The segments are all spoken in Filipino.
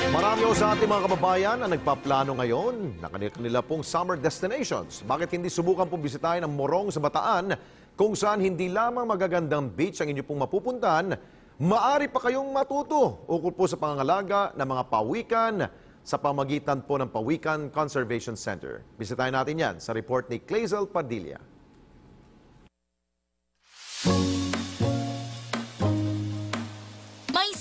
Marami ho sa ating mga kababayan ang nagpaplano ngayon na kanila pong summer destinations. Bakit hindi subukan pong bisitahin ang Morong sa Bataan kung saan hindi lamang magagandang beach ang inyo pong mapupuntahan, maaari pa kayong matuto ukol po sa pangangalaga ng mga pawikan sa pamagitan po ng Pawikan Conservation Center. Bisitahin natin yan sa report ni Clazel Padilla.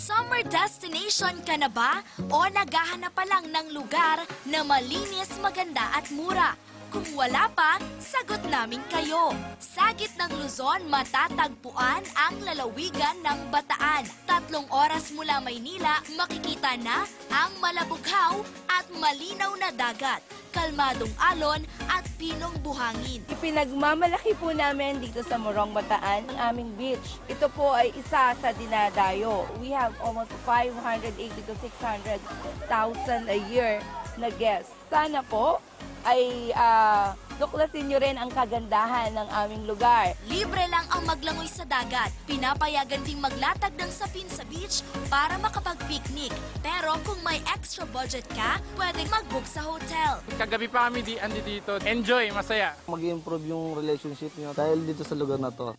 Summer destination ka na ba o naghahanap pa lang ng lugar na malinis, maganda at mura? Kung wala pa, sagot namin kayo. Sa gitnang Luzon, matatagpuan ang lalawigan ng Bataan. 3 oras mula Maynila, makikita na ang malabughaw at malinaw na dagat, kalmadong alon at pinong buhangin. Ipinagmamalaki po namin dito sa Morong, Bataan ang aming beach. Ito po ay isa sa dinadayo. We have almost 580 to 600,000 a year na guests. Sana po ay tuklasin nyo rin ang kagandahan ng aming lugar. Libre lang ang maglangoy sa dagat. Pinapayagan ding maglatag ng sapin sa beach para makapag-picnic. Pero kung may extra budget ka, pwedeng mag-book sa hotel. Kagabi pa kami dito. Enjoy, masaya. Mag-improve yung relationship nyo dahil dito sa lugar na to.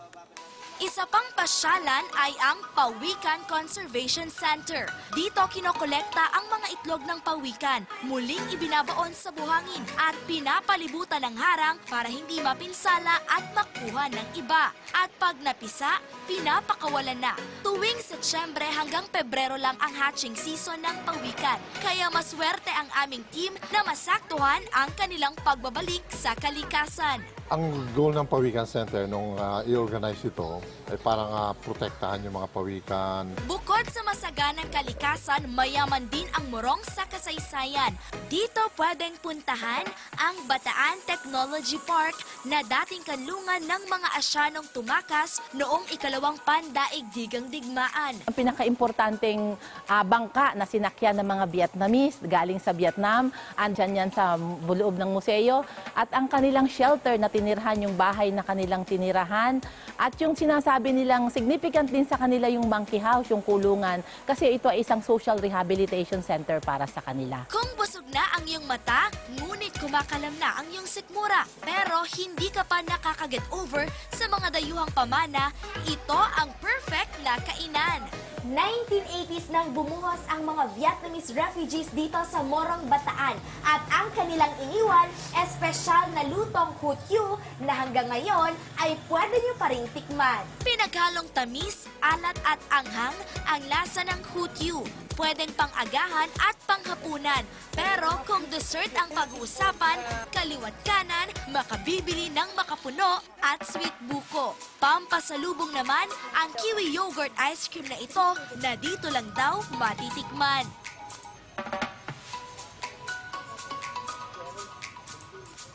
Isa pang pasyalan ay ang Pawikan Conservation Center. Dito kinokolekta ang mga itlog ng pawikan, muling ibinabaon sa buhangin at pinapalibutan ng harang para hindi mapinsala at makuha ng iba. At pag napisa, pinapakawalan na. Tuwing Setyembre hanggang Pebrero lang ang hatching season ng pawikan. Kaya maswerte ang aming team na masaktuhan ang kanilang pagbabalik sa kalikasan. Ang goal ng Pawikan Center nung i-organize ito ay parang protektahan yung mga pawikan. Bukod sa masaganang kalikasan, mayaman din ang Morong sa kasaysayan. Dito pwedeng puntahan ang Bataan Technology Park na dating kanlungan ng mga Asyanong tumakas noong ikalawang pandaigdigang digmaan. Ang pinaka-importanting bangka na sinakyan ng mga Vietnamese galing sa Vietnam, andyan yan sa loob ng museo, at ang kanilang shelter na tinirhan, yung bahay na kanilang tinirahan, at yung sinasabi nilang significant din sa kanila yung monkey house, yung kulungan, kasi ito ay isang social rehabilitation center para sa kanila. Kung busog na ang iyong mata, ngunit kumakalam na ang iyong sikmura, pero hindi ka pa nakakaget over sa mga dayuhang pamana, ito ang perfect na kainan. 1980s nang bumuhos ang mga Vietnamese refugees dito sa Morong, Bataan at ang kanilang iniwan, espesyal na lutong Hue Thieu na hanggang ngayon ay pwede nyo pa ring tikman. Pinaghalong tamis, alat at anghang ang lasa ng Hue Thieu. Pwedeng pang-agahan at panghapunan. Pero kung dessert ang pag-uusapan, kaliwat kanan, makabibili ng makapuno at sweet buko. Pampasalubong naman ang kiwi yogurt ice cream na ito na dito lang daw matitikman.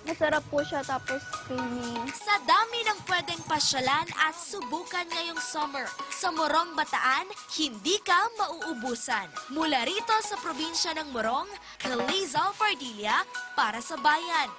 Masarap po siya, tapos creamy. Sa dami ng pwedeng pasyalan at subukan ngayong summer, sa Morong, Bataan, hindi ka mauubusan. Mula rito sa probinsya ng Morong, Clazel Padilla para sa Bayan.